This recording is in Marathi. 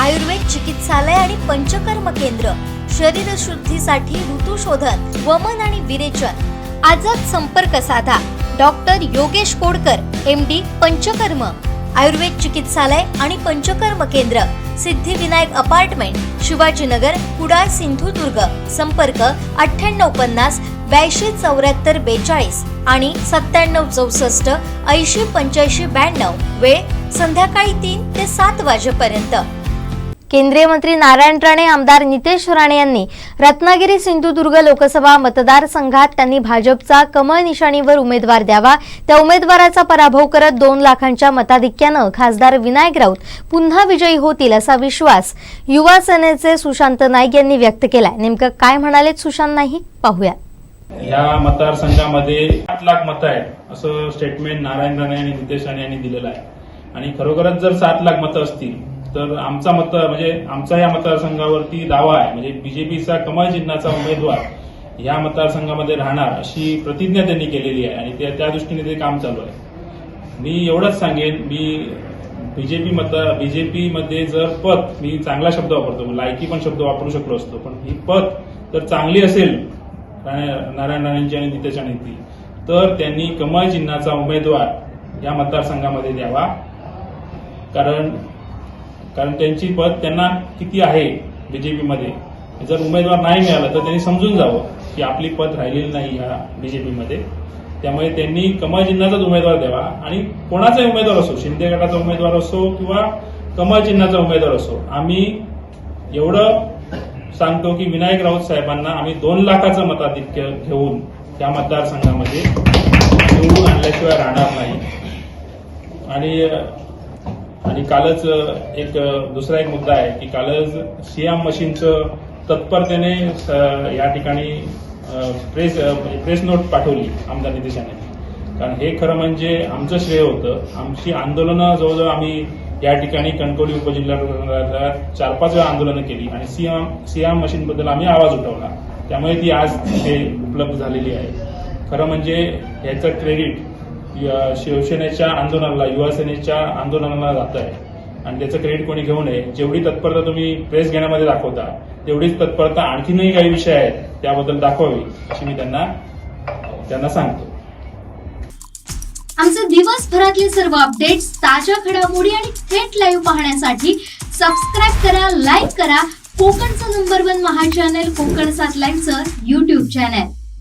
आयुर्वेद चिकित्सालय आणि पंचकर्म केंद्र, शरीर शुद्धीसाठी ऋतुशोधन, वमन आणि विरेचन। आजच संपर्क साधा। डॉक्टर योगेश कोडकर, MD, पंचकर्म, आयुर्वेद चिकित्सालय आणि पंचकर्म केंद्र, सिद्धिविनायक अपार्टमेंट, शिवाजीनगर, कुडाळ, सिंधुदुर्ग। संपर्क 9850 82 74 42 आणि 97 64 80 85 92। वेळ संध्याकाळी 3 ते 7 वाजेपर्यंत। केंद्रीय मंत्री नारायण राणे, आमदार नितेश राणे यांनी रत्नागिरी सिंधुदुर्ग लोकसभा मतदारसंघात त्यांनी भाजपचा कमळ निशाणीवर उमेदवार द्यावा, त्या उमेदवाराचा पराभव करत 2 लाखांच्या मताधिक्यानं खासदार विनायक राऊत पुन्हा विजयी होतील असा विश्वास युवा सेनेचे सुशांत नाईक यांनी व्यक्त केलाय। नेमकं काय म्हणालेत सुशांत नाईक, पाहूया। या मतदारसंघामध्ये 8 लाख मतं आहेत असं स्टेटमेंट नारायण राणे आणि नितेश राणे यांनी दिलेलं आहे। आणि खरोखरच जर 7 लाख मतं असतील तर आमचा या मतदारसंघावरती दावा आहे, म्हणजे बीजेपीचा कमळ चिन्हाचा उमेदवार या मतदारसंघामध्ये राहणार अशी प्रतिज्ञा त्यांनी केलेली आहे आणि त्या दृष्टीने ते काम चालू आहे। मी एवढंच सांगेन, मी बीजेपीमध्ये जर पत, मी चांगला शब्द वापरतो, लायकी पण शब्द वापरू शकलो असतो, पण ही पत तर चांगली असेल नारायण राणेंची आणि नितेश राणेंची, तर त्यांनी कमळ चिन्हाचा उमेदवार या मतदारसंघामध्ये द्यावा। कारण त्यांची पद त्यांना किती आहे बीजेपीमध्ये, जर उमेदवार नाही मिळाला तर त्यांनी समजून जावं की आपली पद राहिलेली नाही या बीजेपीमध्ये। त्यामुळे त्यांनी कमळ चिन्हाचाच उमेदवार द्यावा आणि कोणाचाही उमेदवार असो, शिंदे गटाचा उमेदवार असो किंवा कमळ चिन्हाचा उमेदवार असो, आम्ही एवढं सांगतो की विनायक राऊत साहेबांना आम्ही 2 लाखाचं मताधिक्य घेऊन त्या मतदारसंघामध्ये निवडून आणल्याशिवाय राहणार नाही। आणि कालच दुसरा एक मुद्दा आहे की कालच सीएम मशीनचं तत्परतेने या ठिकाणी प्रेस नोट पाठवली आमदार नितेश राणे। कारण हे खरं म्हणजे आमचं श्रेय होतं। आमची आंदोलनं जवळजवळ आम्ही या ठिकाणी कणकवली उपजिल्ह्यात 4-5 वेळा आंदोलनं केली आणि सीएम मशीनबद्दल आम्ही आवाज उठवला, त्यामुळे ती आज तिथे उपलब्ध झालेली आहे। खरं म्हणजे याचं क्रेडिट शिवसेनेच्या आंदोलनाला, युवा सेनेच्या आंदोलनाला जात आहे आणि त्याचं क्रेडिट कोणी घेऊ नये। जेवढी तत्परता तुम्ही प्रेस घेण्यामध्ये दाखवता तेवढीच तत्परता आणखीनही काही विषय आहेत त्याबद्दल दाखवावी अशी मी त्यांना सांगतो। आमचे दिवसभरातले सर्व अपडेट्स, ताज्या घडामोडी आणि थेट लाईव्ह पाहण्यासाठी सबस्क्राईब करा, लाईक करा कोकणचं नंबर 1 महा चॅनल कोकण 7 लाईव्हचं YouTube चॅनल।